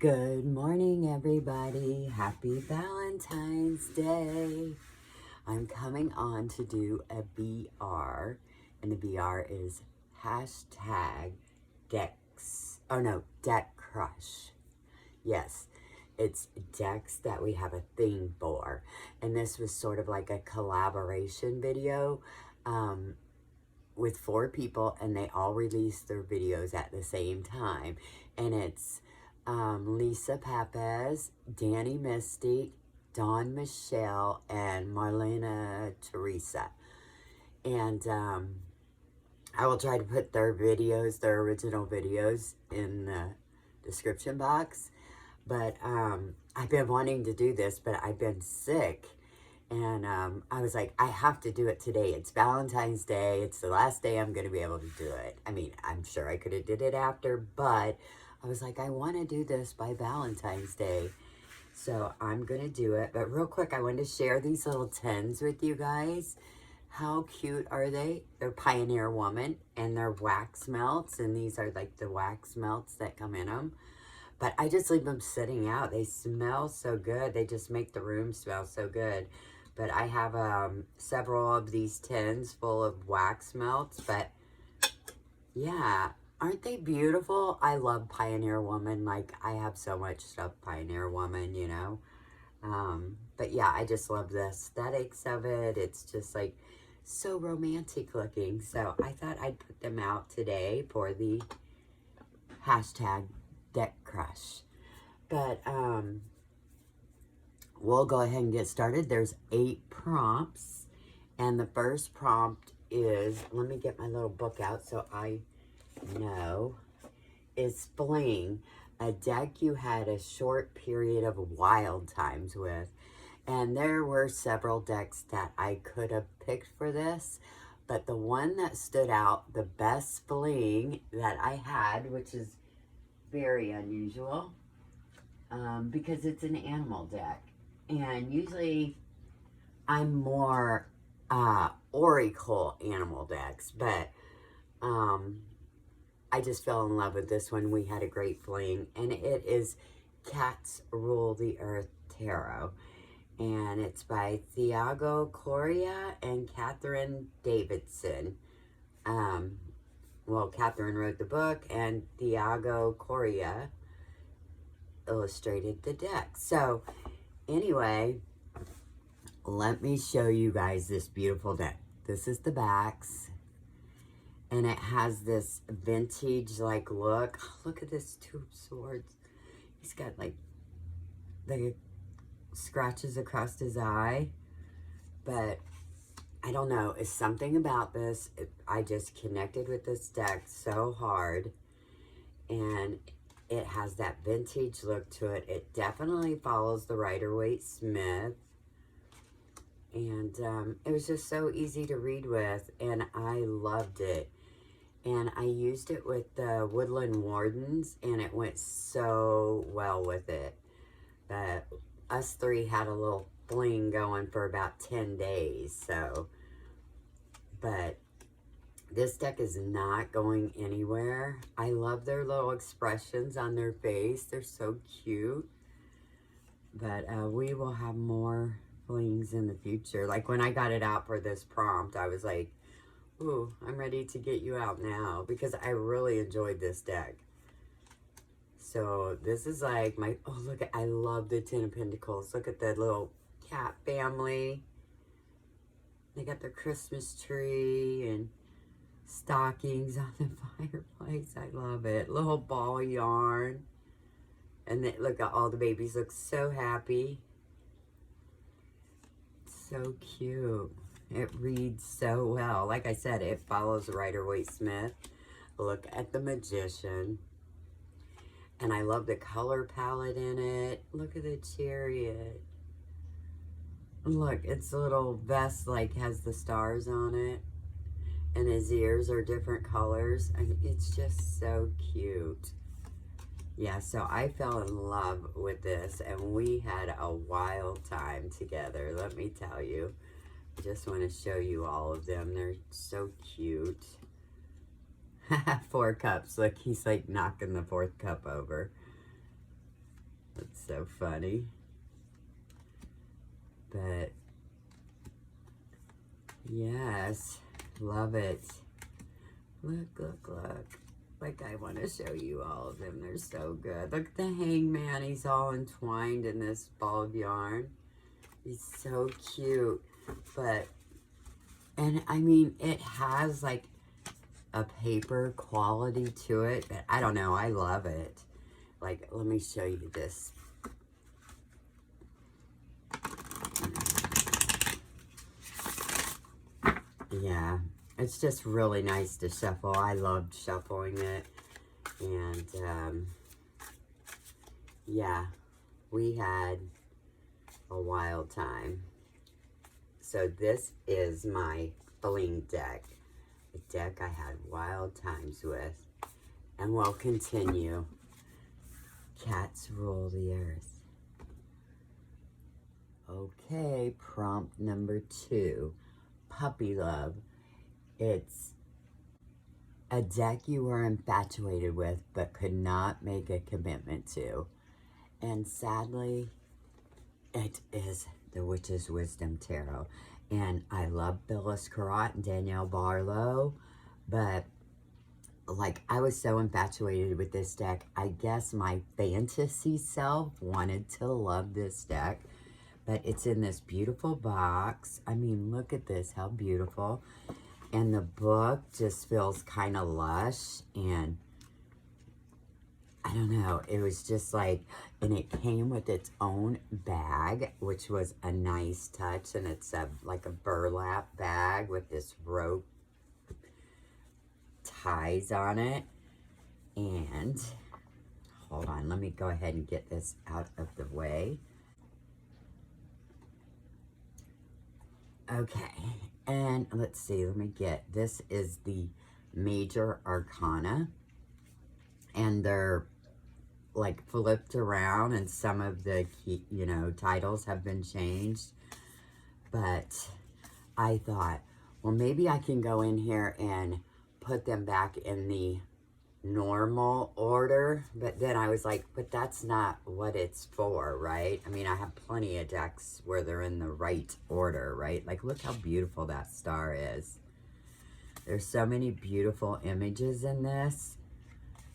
Good morning, everybody. Happy Valentine's Day. I'm coming on to do a BR, and the BR is hashtag deck crush. Yes, it's decks that we have a theme for. And this was sort of like a collaboration video with 4 people, and they all released their videos at the same time. And it's Lisa Papez, Dani Misty, Dawn Michelle, and Marlene Teresa. And I will try to put their videos, their original videos, in the description box. But I've been wanting to do this, but I've been sick. And I was like, I have to do it today. It's Valentine's Day. It's the last day I'm going to be able to do it. I mean, I'm sure I could have did it after, but I was like, I want to do this by Valentine's Day. So I'm going to do it. But real quick, I wanted to share these little tins with you guys. How cute are they? They're Pioneer Woman, and they're wax melts. And these are like the wax melts that come in them. But I just leave them sitting out. They smell so good. They just make the room smell so good. But I have several of these tins full of wax melts. But yeah, aren't they beautiful? I love Pioneer Woman. Like, I have so much stuff Pioneer Woman, you know. But yeah, I just love the aesthetics of it. It's just like so romantic looking. So I thought I'd put them out today for the hashtag deck crush. But we'll go ahead and get started. There's 8 prompts, and the first prompt is, let me get my little book out so I know, is fling, a deck you had a short period of wild times with. And there were several decks that I could have picked for this, but the one that stood out, the best fling that I had, which is very unusual, because it's an animal deck. And usually I'm more Oracle animal decks, but I just fell in love with this one. We had a great fling, and it is Cats Rule the Earth Tarot. And it's by Thiago Coria and Catherine Davidson. Well, Catherine wrote the book, and Thiago Coria illustrated the deck. So, anyway, let me show you guys this beautiful deck. This is the backs, and it has this vintage-like look. Look at this 2 of swords. He's got, like, the scratches across his eye, but I don't know, it's something about this. I just connected with this deck so hard, and it has that vintage look to it. It definitely follows the Rider-Waite-Smith, and it was just so easy to read with, and I loved it. And I used it with the Woodland Wardens, and it went so well with it. But us 3 had a little fling going for about 10 days, so. But this deck is not going anywhere. I love their little expressions on their face. They're so cute. But we will have more flings in the future. Like, when I got it out for this prompt, I was like, ooh, I'm ready to get you out now, because I really enjoyed this deck. So this is like my, oh, look at, I love the 10 of Pentacles. Look at the little cat family. They got their Christmas tree and stockings on the fireplace. I love it. Little ball of yarn. And then look at all the babies look so happy. So cute. It reads so well. Like I said, it follows Rider-Waite-Smith. Look at the Magician. And I love the color palette in it. Look at the Chariot. Look, its little vest like has the stars on it. And his ears are different colors. And it's just so cute. Yeah, so I fell in love with this. And we had a wild time together, let me tell you. I just want to show you all of them. They're so cute. 4 cups. Look, he's like knocking the 4th cup over. That's so funny. But yes, love it. Look, look, look. Like, I want to show you all of them. They're so good. Look at the hangman. He's all entwined in this ball of yarn. He's so cute. But, and I mean, it has like a paper quality to it. But I don't know. I love it. Like, let me show you this. Yeah. It's just really nice to shuffle. I loved shuffling it. And, yeah, we had a wild time. So this is my bling deck. A deck I had wild times with. And we'll continue. Cats rule the earth. Okay, prompt number 2. Puppy love. It's a deck you were infatuated with but could not make a commitment to. And sadly, it is the Witch's Wisdom Tarot. And I love Phyllis Carrot and Danielle Barlow, but like, I was so infatuated with this deck. I guess my fantasy self wanted to love this deck, but it's in this beautiful box. I mean, look at this, how beautiful. And the book just feels kind of lush, and I don't know, it was just like, and it came with its own bag, which was a nice touch, and it's like a burlap bag with this rope ties on it. And hold on, let me go ahead and get this out of the way. Okay, and let's see, let me get, this is the Major Arcana, and they're like flipped around, and some of the key, you know, titles have been changed. But I thought, well, maybe I can go in here and put them back in the normal order. But then I was like, but that's not what it's for, right? I mean, I have plenty of decks where they're in the right order, right? Like, look how beautiful that star is. There's so many beautiful images in this.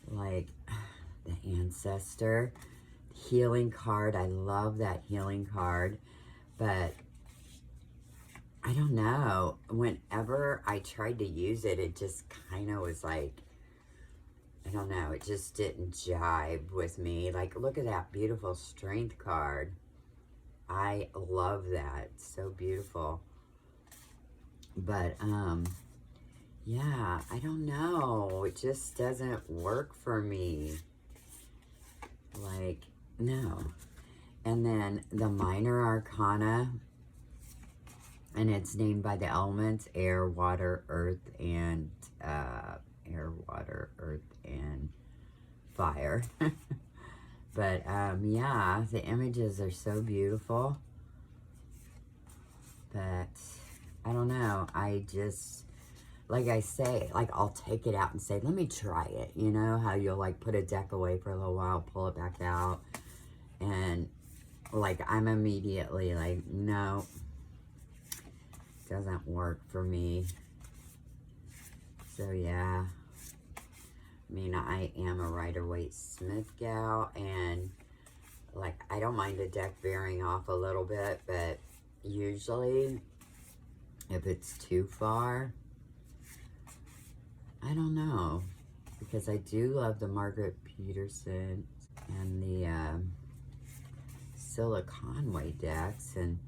Like the Ancestor, healing card. I love that healing card. But I don't know. Whenever I tried to use it, it just kind of was like, I don't know, it just didn't jive with me. Like, look at that beautiful Strength card. I love that. It's so beautiful. But, yeah, I don't know. It just doesn't work for me. Like, no. And then the Minor Arcana, and it's named by the elements, air, water, earth, and, air, water, earth, and fire. But, yeah, the images are so beautiful. But, I don't know, I just, like I say, like, I'll take it out and say, let me try it. You know how you'll, like, put a deck away for a little while, pull it back out, and, like, I'm immediately like, no, doesn't work for me. So, yeah. I mean, I am a Rider-Waite Smith gal, and, like, I don't mind a deck veering off a little bit, but usually, if it's too far, I don't know, because I do love the Margaret Peterson and the Scylla Conway decks, and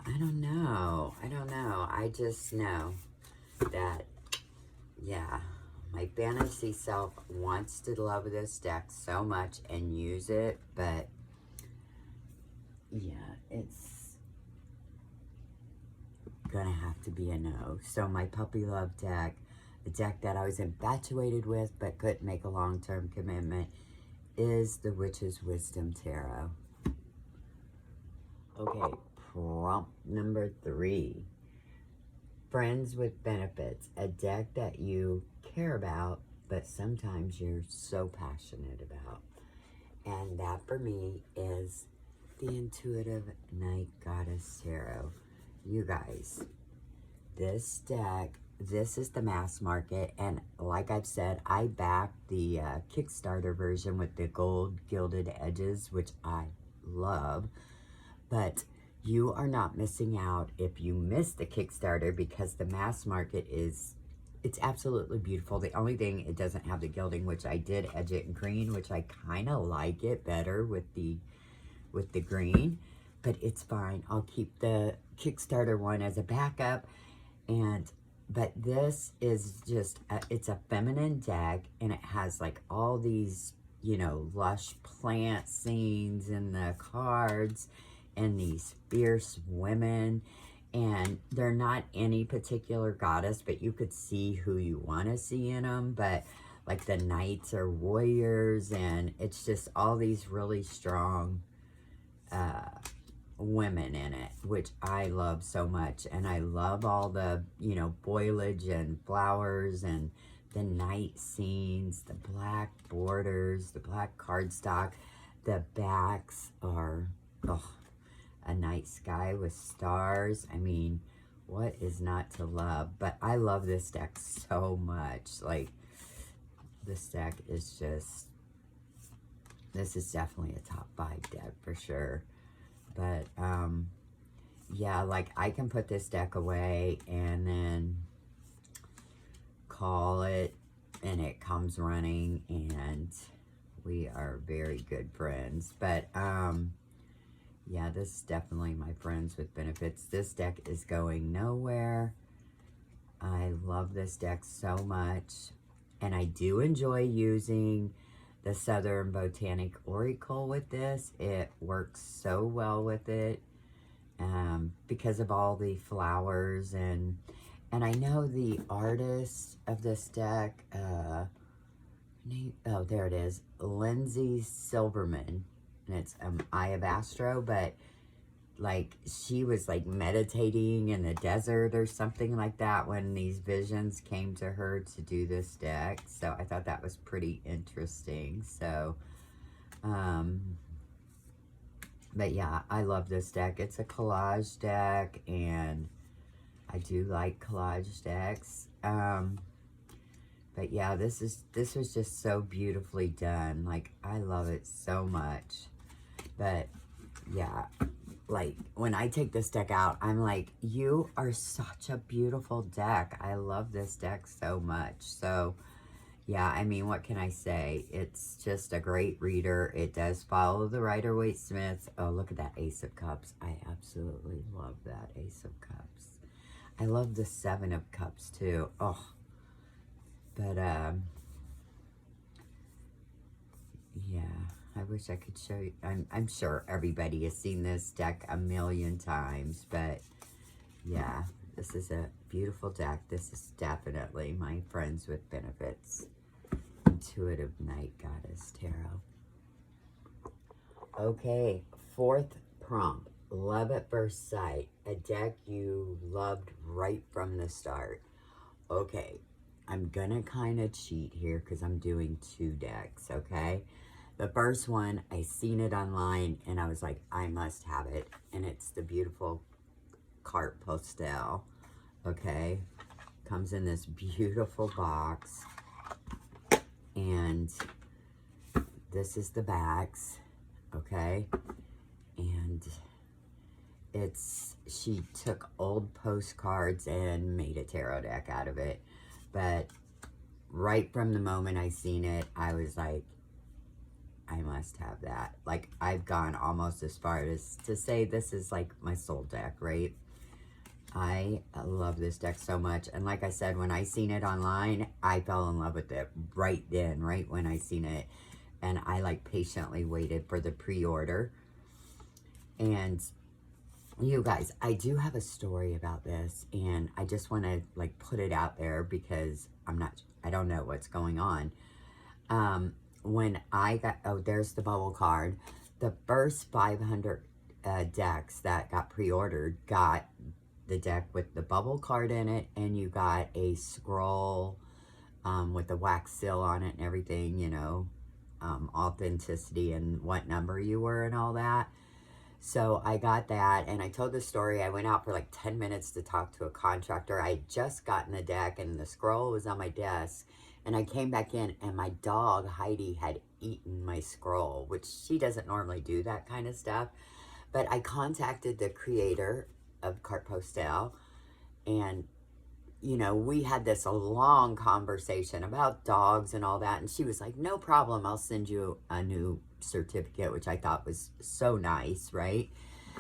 I don't know, I just know that, yeah, my fantasy self wants to love this deck so much and use it, but yeah, it's gonna have to be a no. So my puppy love deck, the deck that I was infatuated with but couldn't make a long-term commitment, is the Witch's Wisdom Tarot. Okay, prompt number 3. Friends with Benefits, a deck that you care about, but sometimes you're so passionate about. And that for me is the Intuitive Night Goddess Tarot. You guys, this deck, this is the mass market, and like I've said, I backed the Kickstarter version with the gold gilded edges, which I love, but you are not missing out if you miss the Kickstarter, because the mass market is, it's absolutely beautiful. The only thing, it doesn't have the gilding, which I did edge it in green, which I kind of like it better with the green, but it's fine. I'll keep the Kickstarter one as a backup. And but this is just it's a feminine deck, and it has like all these, you know, lush plant scenes in the cards, and these fierce women, and they're not any particular goddess, but you could see who you want to see in them. But like the knights are warriors, and it's just all these really strong women in it, which I love so much. And I love all the, you know, foliage and flowers and the night scenes, the black borders, the black cardstock. The backs are, oh, a night sky with stars. I mean, what is not to love? But I love this deck so much. Like, this deck is just, this is definitely a top 5 deck for sure. But, yeah, like, I can put this deck away and then call it, and it comes running, and we are very good friends. But, yeah, this is definitely my friends with benefits. This deck is going nowhere. I love this deck so much, and I do enjoy using the Southern Botanic Oracle with this. It works so well with it because of all the flowers, and I know the artist of this deck, oh, there it is, Lindsay Silverman, and it's Eye of Astro, but like she was like meditating in the desert or something like that when these visions came to her to do this deck. So I thought that was pretty interesting. So, but yeah, I love this deck. It's a collage deck, and I do like collage decks. But yeah, this was just so beautifully done. Like, I love it so much. But yeah, like, when I take this deck out, I'm like, you are such a beautiful deck. I love this deck so much. So, yeah, I mean, what can I say? It's just a great reader. It does follow the Rider-Waite-Smith. Oh, look at that Ace of Cups. I absolutely love that Ace of Cups. I love the Seven of Cups, too. Oh, but, yeah. I wish I could show you. I'm sure everybody has seen this deck a million times, but yeah, this is a beautiful deck. This is definitely my friends with benefits. Intuitive Night Goddess Tarot. Okay, 4th prompt. Love at First Sight. A deck you loved right from the start. Okay, I'm gonna kind of cheat here because I'm doing 2 decks, okay? The first one, I seen it online, and I was like, I must have it. And it's the beautiful carte postal, okay? Comes in this beautiful box. And this is the backs, okay? And it's, she took old postcards and made a tarot deck out of it. But right from the moment I seen it, I was like, I must have that. Like, I've gone almost as far as to say this is like my soul deck, right? I love this deck so much. And like I said, when I seen it online, I fell in love with it right then, right when I seen it. And I like patiently waited for the pre-order. And you guys, I do have a story about this, and I just want to like put it out there because I don't know what's going on. When I got, oh, there's the bubble card. The first 500 decks that got pre-ordered got the deck with the bubble card in it, and you got a scroll with the wax seal on it and everything, you know, authenticity and what number you were and all that. So I got that, and I told the story. I went out for like 10 minutes to talk to a contractor. I had just gotten the deck, and the scroll was on my desk. And I came back in, and my dog, Heidi, had eaten my scroll, which she doesn't normally do that kind of stuff. But I contacted the creator of Carte Postal, and, you know, we had this long conversation about dogs and all that. And she was like, no problem, I'll send you a new certificate, which I thought was so nice, right?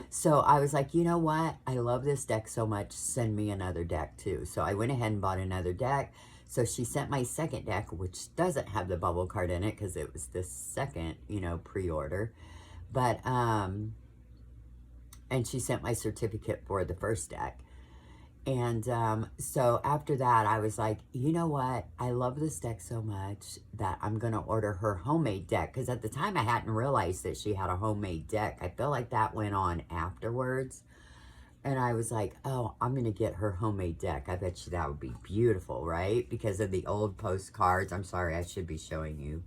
So I was like, you know what? I love this deck so much. Send me another deck too. So I went ahead and bought another deck. So she sent my second deck, which doesn't have the bubble card in it because it was the second, you know, pre-order. But, and she sent my certificate for the first deck. And so after that, I was like, you know what? I love this deck so much that I'm going to order her homemade deck. Because at the time, I hadn't realized that she had a homemade deck. I feel like that went on afterwards. And I was like, oh, I'm going to get her homemade deck. I bet you that would be beautiful, right? Because of the old postcards. I'm sorry, I should be showing you.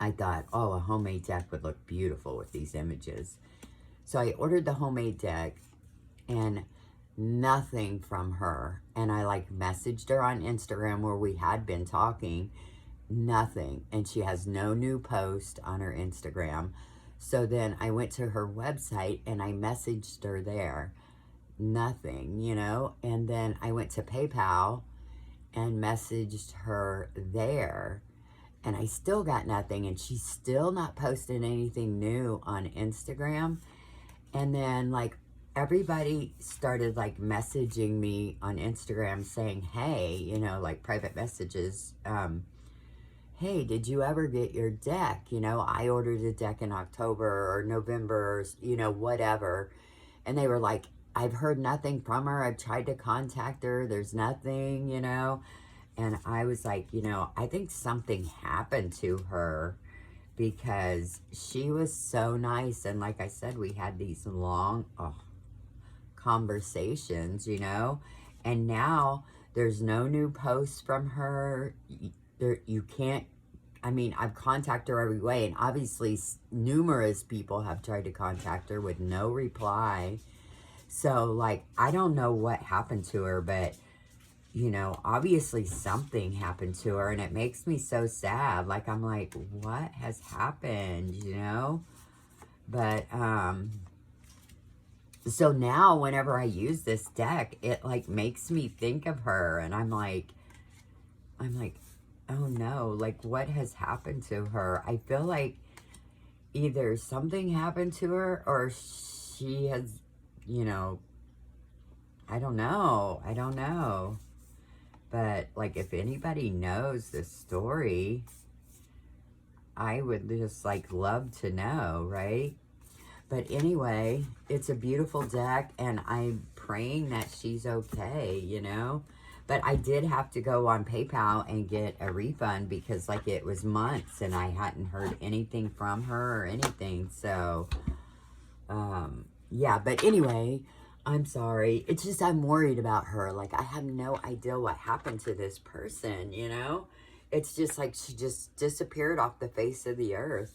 I thought, oh, a homemade deck would look beautiful with these images. So I ordered the homemade deck. And nothing from her. And I like messaged her on Instagram where we had been talking. Nothing. And she has no new post on her Instagram. So then I went to her website and I messaged her there. Nothing, you know. And then I went to PayPal and messaged her there. And I still got nothing. And she's still not posting anything new on Instagram. And then like everybody started like messaging me on Instagram saying, hey, you know, like private messages. Hey, did you ever get your deck? You know, I ordered a deck in October or November, or, you know, whatever. And they were like, I've heard nothing from her. I've tried to contact her. There's nothing, you know. And I was like, you know, I think something happened to her because she was so nice. And like I said, we had these long, conversations, you know, and now there's no new posts from her. You can't, I mean, I've contacted her every way, and obviously numerous people have tried to contact her with no reply. So like, I don't know what happened to her, but you know, obviously something happened to her, and it makes me so sad. Like, I'm like, what has happened, you know? But so now whenever I use this deck, it like makes me think of her, and I'm like, oh no, like what has happened to her? I feel like either something happened to her or she has, you know, I don't know. But like if anybody knows this story, I would just like love to know, right? But anyway, it's a beautiful deck, and I'm praying that she's okay, you know? But I did have to go on PayPal and get a refund because, like, it was months, and I hadn't heard anything from her or anything. So, yeah. But anyway, I'm sorry. It's just I'm worried about her. Like, I have no idea what happened to this person, you know? It's just like she just disappeared off the face of the earth.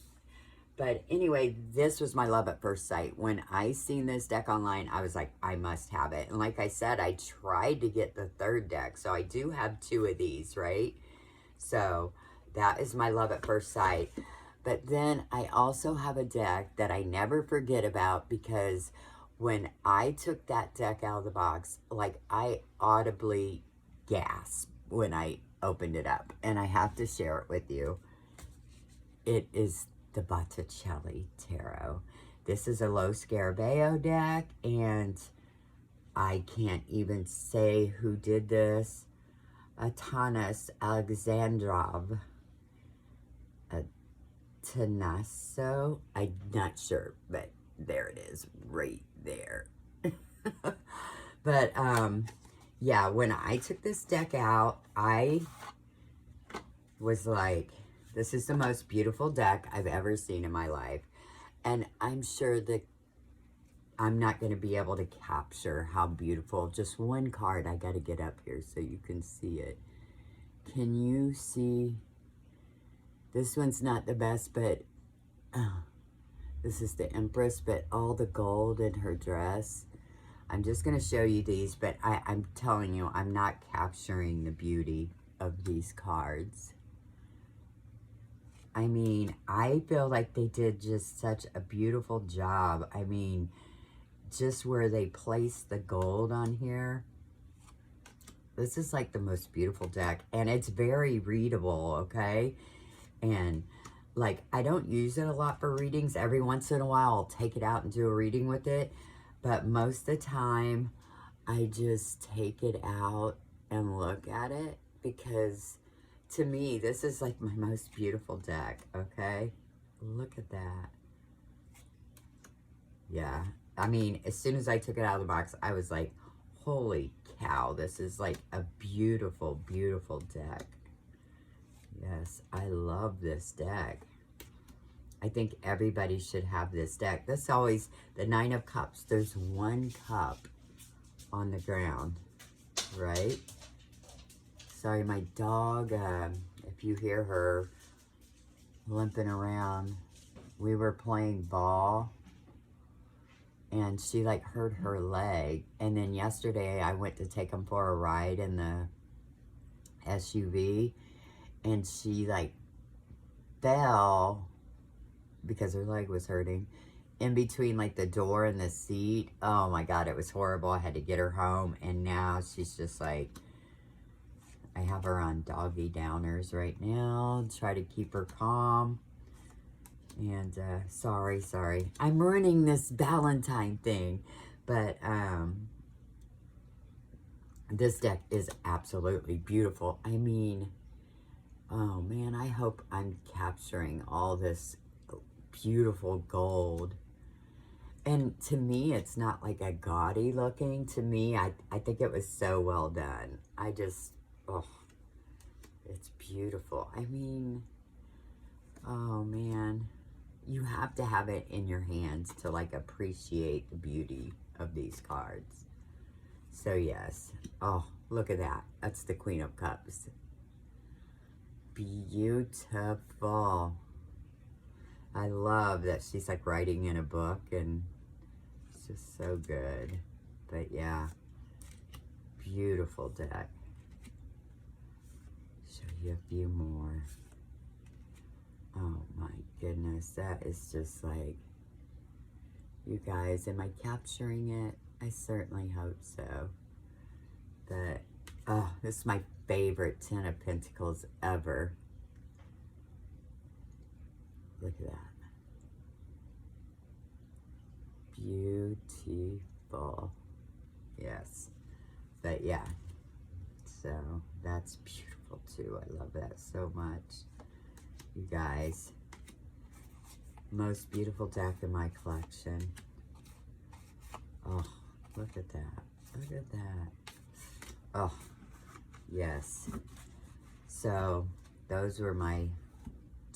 But anyway, this was my love at first sight. When I seen this deck online, I was like, I must have it. And like I said, I tried to get the third deck. So I do have 2 of these, right? So that is my love at first sight. But then I also have a deck that I never forget about, because when I took that deck out of the box, like I audibly gasped when I opened it up. And I have to share it with you. It is the Botticelli Tarot. This is a Lo Scarabeo deck, and I can't even say who did this. Atanas Alexandrov. Tanasso. I'm not sure, but there it is, right there. But, yeah, when I took this deck out, I was like, this is the most beautiful deck I've ever seen in my life. And I'm sure that I'm not going to be able to capture how beautiful. Just one card. I got to get up here so you can see it. Can you see This one's not the best, but this is the Empress, but all the gold in her dress. I'm just going to show you these, but I'm telling you, I'm not capturing the beauty of these cards. I mean, I feel like they did just such a beautiful job. I mean, just where they placed the gold on here. This is like the most beautiful deck, and it's very readable, okay? And like, I don't use it a lot for readings. Every once in a while, I'll take it out and do a reading with it. But most of the time, I just take it out and look at it, because to me, this is like my most beautiful deck, okay? Look at that. Yeah. I mean, as soon as I took it out of the box, I was like, holy cow, this is like a beautiful, beautiful deck. Yes, I love this deck. I think everybody should have this deck. This always, the Nine of Cups, there's one cup on the ground, right? Sorry, my dog, if you hear her limping around, we were playing ball, and she like hurt her leg. And then yesterday I went to take him for a ride in the SUV, and she like fell because her leg was hurting in between like the door and the seat. Oh my God, it was horrible. I had to get her home, and now she's just like, I have her on doggy downers right now, try to keep her calm. And sorry, I'm ruining this Valentine thing, but this deck is absolutely beautiful. I mean, oh man, I hope I'm capturing all this beautiful gold. And to me, it's not like a gaudy looking. To me, I think it was so well done. I just, oh, it's beautiful. I mean, oh man, you have to have it in your hands to like appreciate the beauty of these cards. So yes, oh, look at that. That's the Queen of Cups. Beautiful. I love that she's like writing in a book, and it's just so good. But yeah, beautiful deck. Show you a few more. Oh my goodness, that is just like, you guys, am I capturing it? I certainly hope so. But, oh, this is my favorite Ten of Pentacles ever. Look at that. Beautiful. Yes. But yeah, so that's beautiful too. I love that so much. You guys, most beautiful deck in my collection. Oh, look at that. Look at that. Oh, yes. So those were my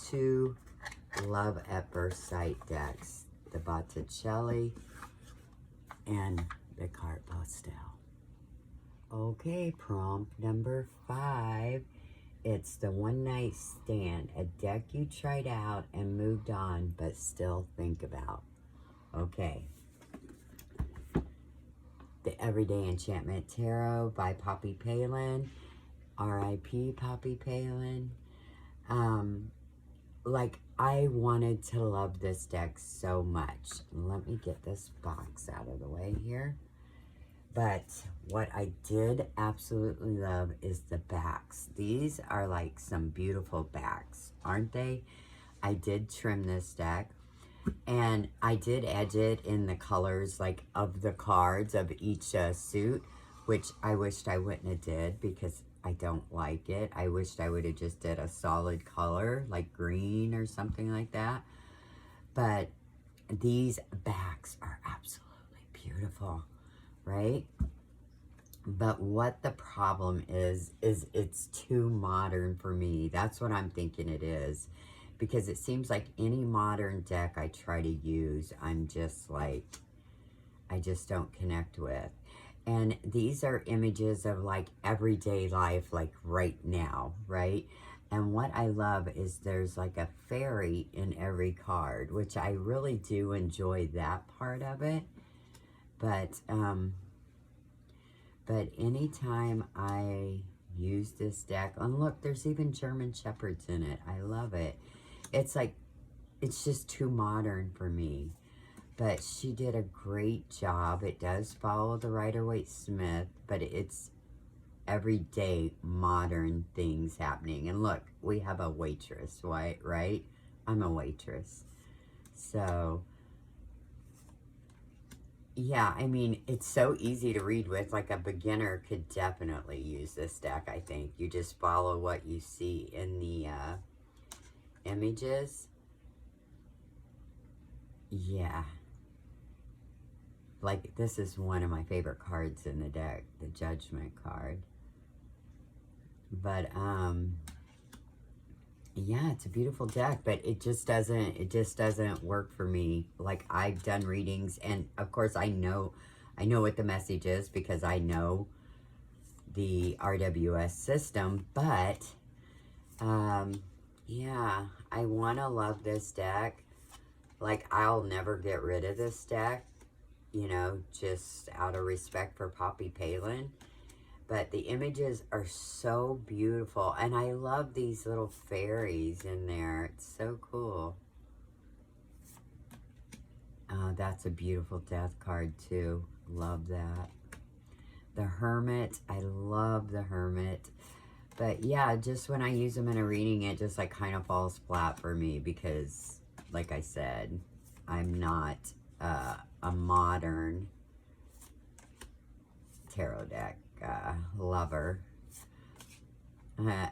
two Love at First Sight decks. The Botticelli and the Carte Postal. Okay, prompt number 5. It's the One Night Stand, a deck you tried out and moved on, but still think about. Okay. The Everyday Enchantment Tarot by Poppy Palin. R.I.P. Poppy Palin. Like, I wanted to love this deck so much. Let me get this box out of the way here. But what I did absolutely love is the backs. These are like some beautiful backs, aren't they? I did trim this deck, and I did edge it in the colors like of the cards of each suit, which I wished I wouldn't have did because I don't like it. I wished I would have just did a solid color like green or something like that. But these backs are absolutely beautiful, right? But what the problem is it's too modern for me. That's what I'm thinking it is. Because it seems like any modern deck I try to use, I'm just like, I just don't connect with. And these are images of like everyday life, like right now, right? And what I love is there's like a fairy in every card, which I really do enjoy that part of it. But anytime I use this deck, and look, there's even German Shepherds in it. I love it. It's like, it's just too modern for me. But she did a great job. It does follow the Rider-Waite-Smith, but it's everyday modern things happening. And look, we have a waitress, right? I'm a waitress. So, yeah, I mean, it's so easy to read with. Like a beginner could definitely use this deck, I think. You just follow what you see in the images. Yeah. Like, this is one of my favorite cards in the deck, the Judgment card. But, yeah, it's a beautiful deck, but it just doesn't work for me. Like, I've done readings, and of course I know what the message is because I know the RWS system, but, yeah, I want to love this deck. Like, I'll never get rid of this deck, you know, just out of respect for Poppy Palin. But the images are so beautiful. And I love these little fairies in there. It's so cool. That's a beautiful death card too. Love that. The Hermit. I love the Hermit. But yeah, just when I use them in a reading, it just like kind of falls flat for me because, like I said, I'm not a modern tarot deck lover.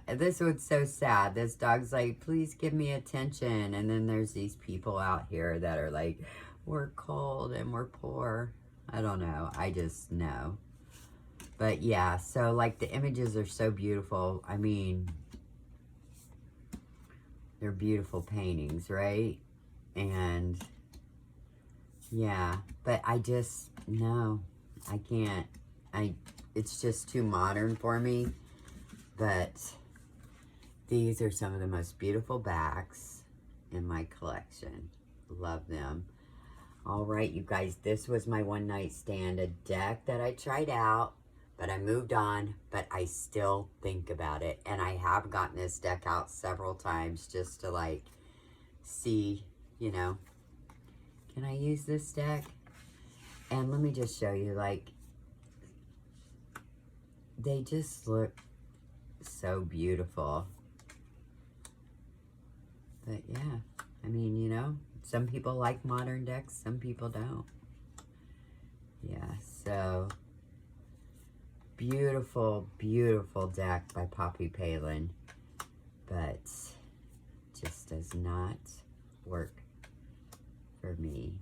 This was so sad. This dog's like, please give me attention. And then there's these people out here that are like, we're cold and we're poor. I don't know. I just know. But yeah, so like the images are so beautiful. I mean, they're beautiful paintings, right? And yeah, but I just, no, I can't. It's just too modern for me. But these are some of the most beautiful backs in my collection. Love them. All right, you guys, this was my one night stand, a deck that I tried out, but I moved on, but I still think about it. And I have gotten this deck out several times just to like see, you know, can I use this deck? And let me just show you, like, they just look so beautiful. But yeah, I mean, you know, some people like modern decks, some people don't. Yeah, so beautiful, beautiful deck by Poppy Palin, but just does not work for me.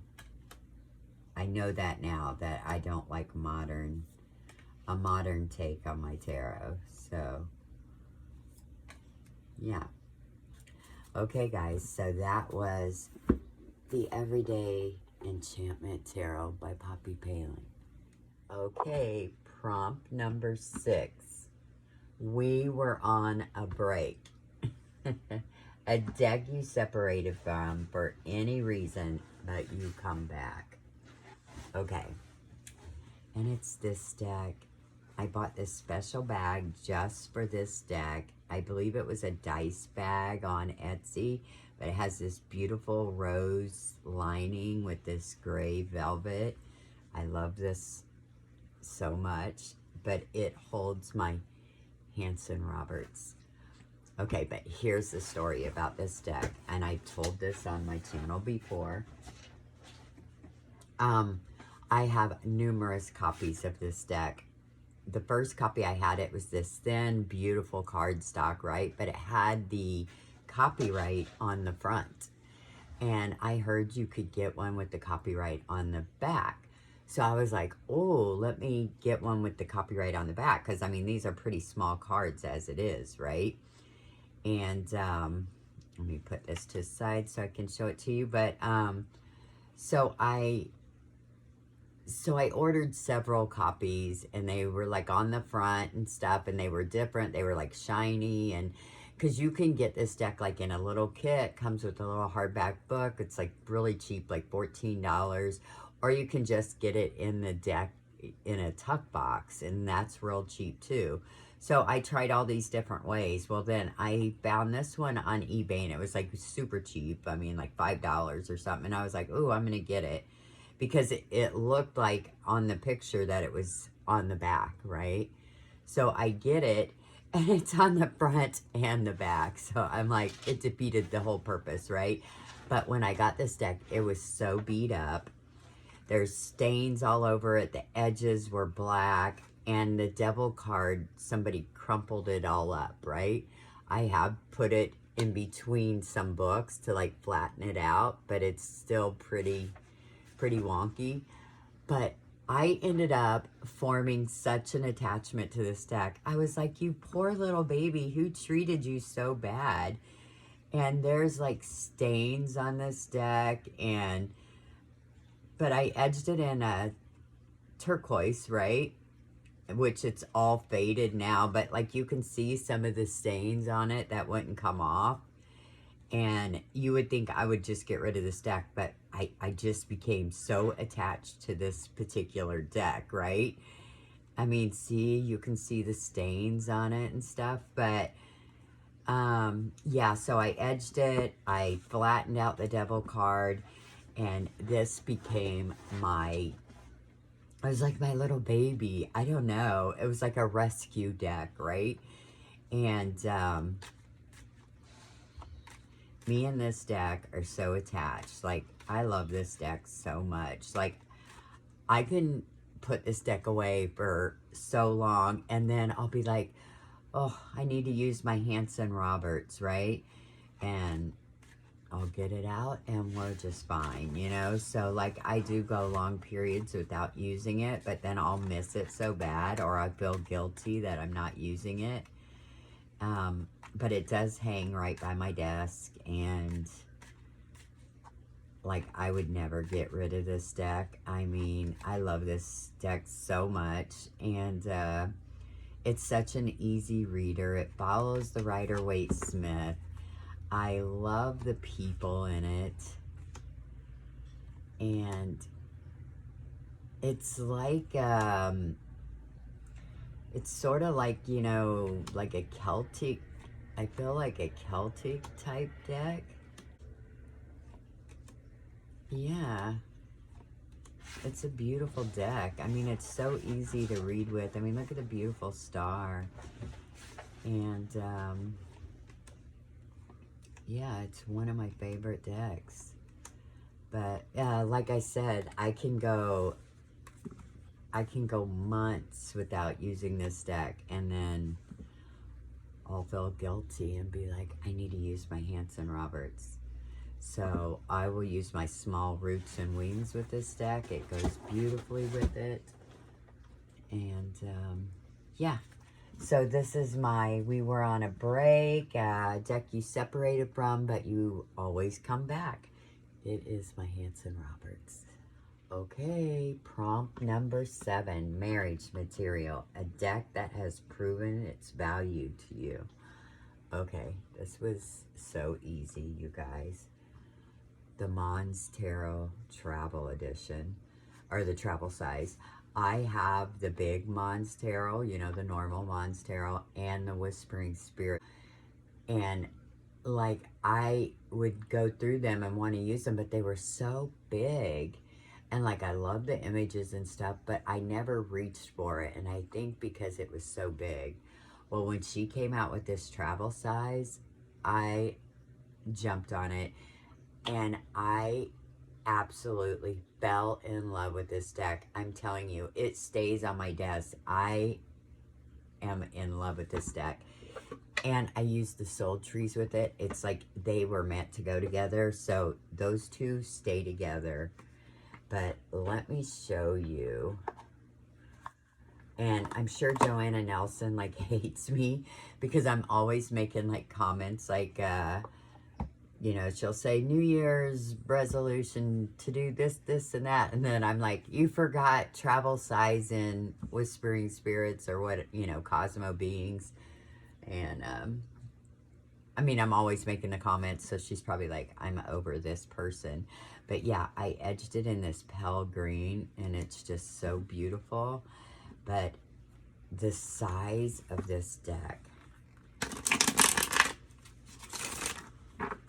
I know that now, that I don't like a modern take on my tarot. So yeah. Okay, guys, so that was the Everyday Enchantment Tarot by Poppy Palin. Okay, prompt number 6. We were on a break. A deck you separated from for any reason, but you come back. Okay, and it's this deck. I bought this special bag just for this deck. I believe it was a dice bag on Etsy, but it has this beautiful rose lining with this gray velvet. I love this so much, but it holds my Hanson Roberts. Okay, but here's the story about this deck, and I told this on my channel before. I have numerous copies of this deck. The first copy I had, it was this thin, beautiful cardstock, right? But it had the copyright on the front. And I heard you could get one with the copyright on the back. So I was like, oh, let me get one with the copyright on the back. Because, I mean, these are pretty small cards as it is, right? And let me put this to the side so I can show it to you. But so I ordered several copies, and they were like on the front and stuff, and they were different. They were like shiny, and because you can get this deck like in a little kit, comes with a little hardback book. It's like really cheap, like $14, or you can just get it in the deck in a tuck box, and that's real cheap too. So I tried all these different ways. Well, then I found this one on eBay, and it was like super cheap. I mean, like $5 or something. And I was like, oh, I'm going to get it, because it looked like on the picture that it was on the back, right? So I get it, and it's on the front and the back. So I'm like, it defeated the whole purpose, right? But when I got this deck, it was so beat up. There's stains all over it. The edges were black. And the devil card, somebody crumpled it all up, right? I have put it in between some books to like flatten it out, but it's still pretty wonky. But I ended up forming such an attachment to this deck. I was like, you poor little baby, who treated you so bad? And there's like stains on this deck, but I edged it in a turquoise, right? Which it's all faded now, but like you can see some of the stains on it that wouldn't come off. And you would think I would just get rid of this deck, but I just became so attached to this particular deck, right? I mean, see, you can see the stains on it and stuff, but yeah, so I edged it, I flattened out the devil card, and this became it was like my little baby. I don't know. It was like a rescue deck, right? And me and this deck are so attached. Like, I love this deck so much. Like, I can put this deck away for so long, and then I'll be like, oh, I need to use my Hanson Roberts, right? And I'll get it out and we're just fine, you know? So like I do go long periods without using it, but then I'll miss it so bad, or I feel guilty that I'm not using it. But it does hang right by my desk, and like I would never get rid of this deck. I mean, I love this deck so much, and it's such an easy reader. It follows the Rider-Waite-Smith. I love the people in it, and it's like, it's sort of like, you know, like a Celtic, I feel like a Celtic type deck. Yeah, it's a beautiful deck. I mean, it's so easy to read with. I mean, look at the beautiful star, and yeah, it's one of my favorite decks. But like I said, I can go months without using this deck, and then I'll feel guilty and be like, I need to use my Hanson Roberts. So I will use my small roots and wings with this deck. It goes beautifully with it. And yeah. So this is we were on a break, deck you separated from, but you always come back. It is my Hanson Roberts. Okay, prompt number 7, marriage material, a deck that has proven its value to you. Okay, this was so easy, you guys. The Mons Tarot Travel Edition, or the travel size. I have the big Mons Tarot, you know, the normal Mons Tarot, and the Whispering Spirit. And like, I would go through them and want to use them, but they were so big. And like, I love the images and stuff, but I never reached for it. And I think because it was so big. Well, when she came out with this travel size, I jumped on it. And I absolutely fell in love with this deck. I'm telling you, it stays on my desk. I am in love with this deck. And I used the soul trees with it. It's like they were meant to go together. So those two stay together. But let me show you. And I'm sure Joanna Nelson like hates me because I'm always making like comments like, you know, she'll say New Year's resolution to do this, this, and that. And then I'm like, you forgot travel size in Whispering Spirits, or what, you know, Cosmo Beings. And I mean, I'm always making the comments, so she's probably like, I'm over this person. But yeah, I edged it in this pale green, and it's just so beautiful. But the size of this deck,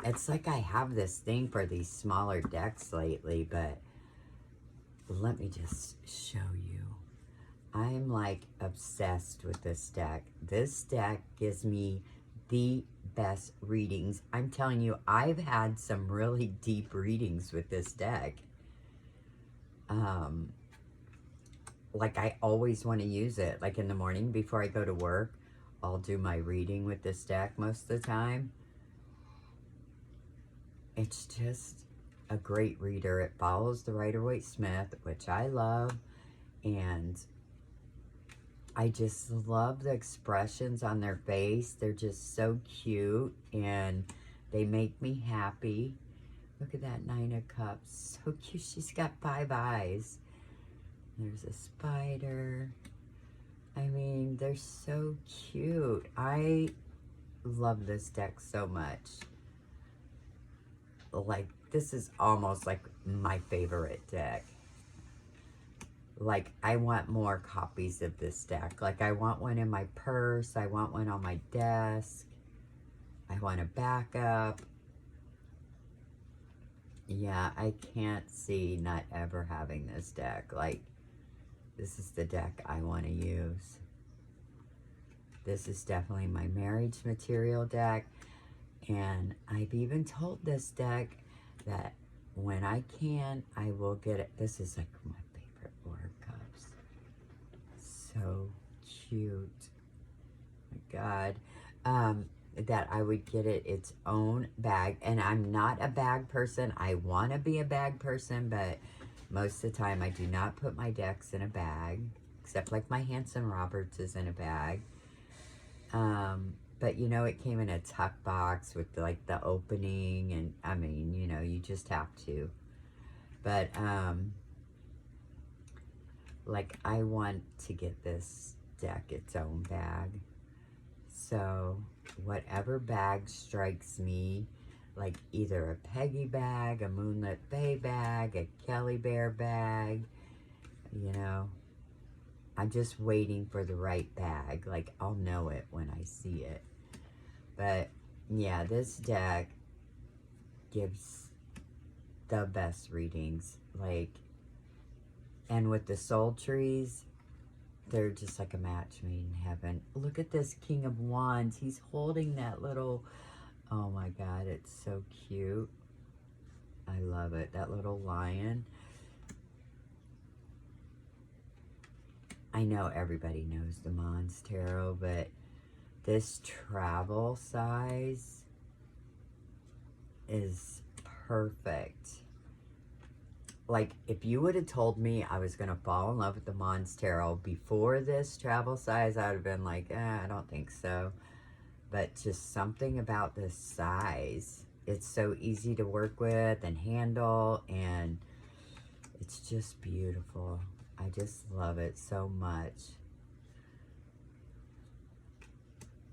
it's like I have this thing for these smaller decks lately, but let me just show you. I'm like obsessed with this deck. This deck gives me the best readings. I'm telling you, I've had some really deep readings with this deck. Like I always want to use it. Like in the morning before I go to work, I'll do my reading with this deck most of the time. It's just a great reader. It follows the Rider-Waite-Smith, which I love, and I just love the expressions on their face. They're just so cute, and they make me happy. Look at that Nine of Cups. So cute. She's got 5 eyes. There's a spider. I mean, they're so cute. I love this deck so much. Like, this is almost like my favorite deck. Like, I want more copies of this deck. Like, I want one in my purse. I want one on my desk. I want a backup. Yeah, I can't see not ever having this deck. Like, this is the deck I want to use. This is definitely my marriage material deck. And I've even told this deck that when I can, I will get it. This is like my favorite Four of Cups. So cute. My God. That I would get it its own bag. And I'm not a bag person. I want to be a bag person, but most of the time I do not put my decks in a bag. Except like my Hanson Roberts is in a bag. But you know, it came in a tuck box with like the opening, and I mean, you know, you just have to. But like I want to get this deck its own bag. So whatever bag strikes me, like either a Peggy bag, a Moonlit Bay bag, a Kelly Bear bag, you know, I'm just waiting for the right bag. Like, I'll know it when I see it. But, yeah, this deck gives the best readings. Like, and with the soul trees, they're just like a match made in heaven. Look at this King of Wands. He's holding that little, oh my God, it's so cute. I love it. That little lion. I know everybody knows the Mons Tarot, but this travel size is perfect. Like, if you would have told me I was going to fall in love with the Mons Tarot before this travel size, I would have been like, I don't think so. But just something about this size. It's so easy to work with and handle, and it's just beautiful. I just love it so much.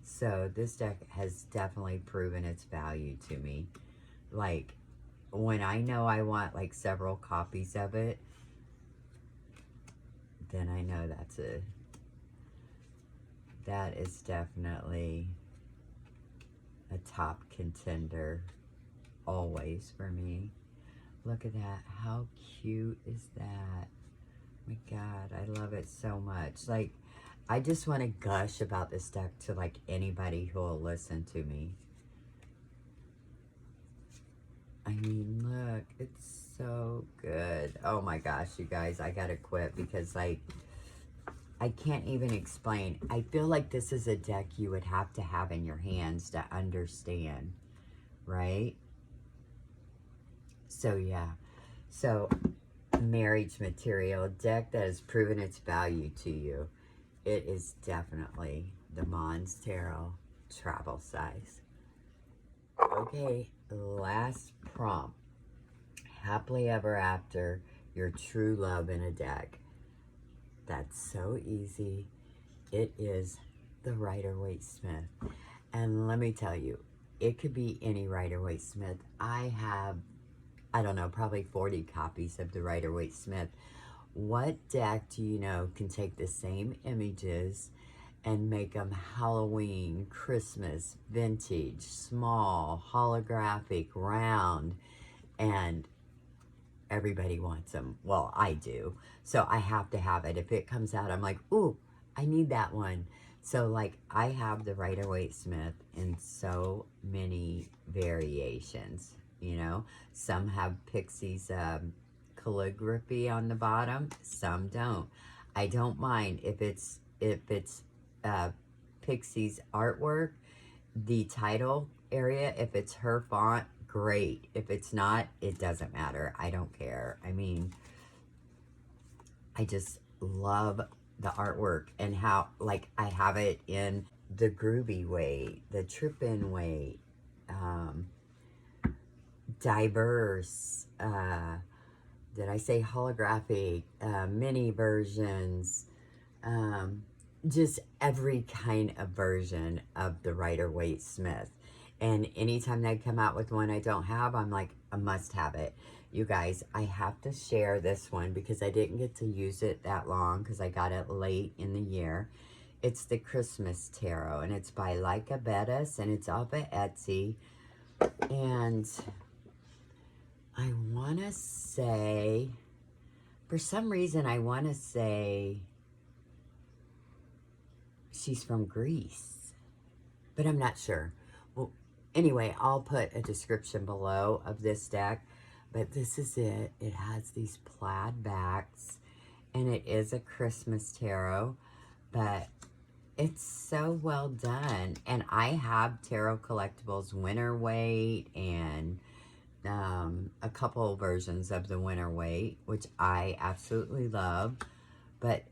So this deck has definitely proven its value to me. Like, when I know I want like several copies of it, then I know that is definitely a top contender always for me. Look at that. How cute is that? My God, I love it so much. Like, I just want to gush about this deck to like anybody who will listen to me. I mean, look, it's so good. Oh my gosh, you guys, I gotta quit because like, I can't even explain. I feel like this is a deck you would have to have in your hands to understand, right? So yeah, so marriage material deck that has proven its value to you. It is definitely the Mons Tarot travel size. Okay, last prompt. Happily ever after, your true love in a deck. That's so easy. It is the Rider-Waite-Smith. And let me tell you, it could be any Rider-Waite Smith. I have, I don't know, probably 40 copies of the Rider-Waite Smith. What deck do you know can take the same images and make them Halloween, Christmas, vintage, small, holographic, round, and everybody wants them? Well, I do. So I have to have it. If it comes out, I'm like, ooh, I need that one. So, like, I have the Rider-Waite Smith in so many variations, you know. Some have Pixie's calligraphy on the bottom. Some don't. I don't mind if it's Pixie's artwork, the title area, if it's her font, great. If it's not, it doesn't matter. I don't care. I mean, I just love the artwork and how, like, I have it in the groovy way, the trippin' way, diverse, did I say holographic, mini versions, just every kind of version of the Rider-Waite Smith. And anytime they come out with one I don't have, I'm like, I must have it. You guys, I have to share this one because I didn't get to use it that long because I got it late in the year. It's the Christmas Tarot, and it's by Leica Bettis, and it's off of Etsy. And I want to say, for some reason, I want to say she's from Greece, but I'm not sure. Well, anyway, I'll put a description below of this deck, but this is it. It has these plaid backs, and it is a Christmas tarot, but it's so well done. And I have Tarot Collectibles Winter Weight and a couple versions of the Winter Weight, which I absolutely love. But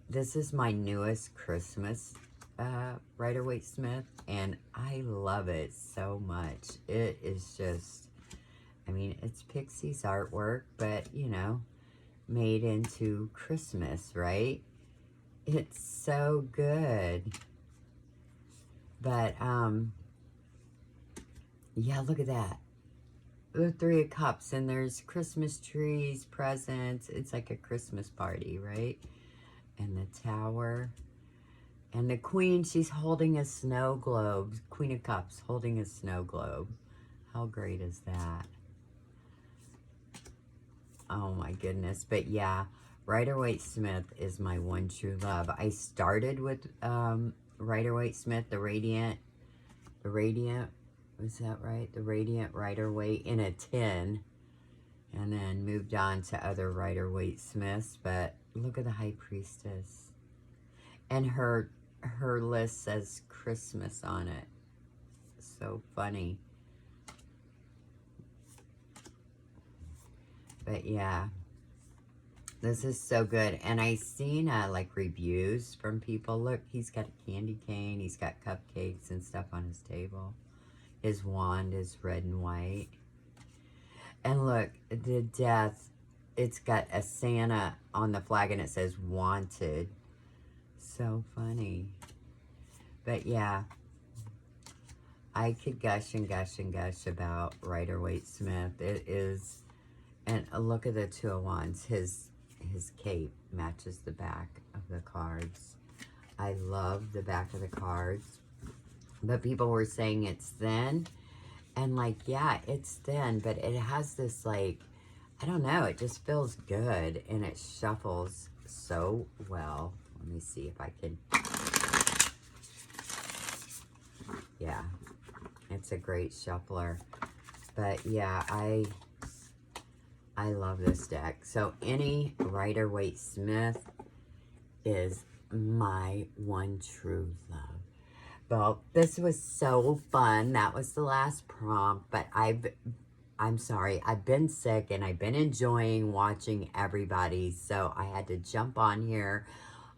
this is my newest Christmas Rider-Waite Smith, and I love it so much. It is just, I mean, it's Pixie's artwork, but, you know, made into Christmas, right? It's so good. But, yeah, look at that. The Three of Cups, and there's Christmas trees, presents. It's like a Christmas party, right? And the Tower. And the Queen, she's holding a snow globe. Queen of Cups holding a snow globe. How great is that? Oh my goodness. But yeah, Rider-Waite Smith is my one true love. I started with Rider-Waite Smith, the Radiant, was that right? The Radiant Rider-Waite in a tin. And then moved on to other Rider-Waite Smiths. But look at the High Priestess. And her list says Christmas on it. So funny. But yeah, this is so good. And I seen like reviews from people. Look, he's got a candy cane. He's got cupcakes and stuff on his table. His wand is red and white. And look, the death, it's got a Santa on the flag and it says wanted. So funny. But yeah, I could gush and gush and gush about Rider-Waite Smith. It is, and look at the Two of Wands. His cape matches the back of the cards. I love the back of the cards. But people were saying it's thin. And like, yeah, it's thin, but it has this like, I don't know, it just feels good. And it shuffles so well. Let me see if I can. Yeah, it's a great shuffler. But yeah, I love this deck. So any Rider-Waite Smith is my one true love. Well, this was so fun. That was the last prompt, but I'm sorry, I've been sick and I've been enjoying watching everybody, so I had to jump on here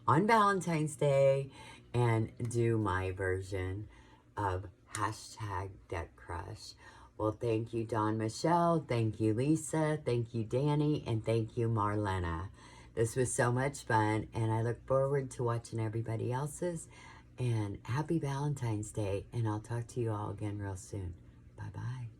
on Valentine's Day and do my version of #DeckCrush. Well, thank you, Dawn Michelle. Thank you, Lisa. Thank you, Dani. And thank you, Marlena. This was so much fun, and I look forward to watching everybody else's. And happy Valentine's Day, and I'll talk to you all again real soon. Bye-bye.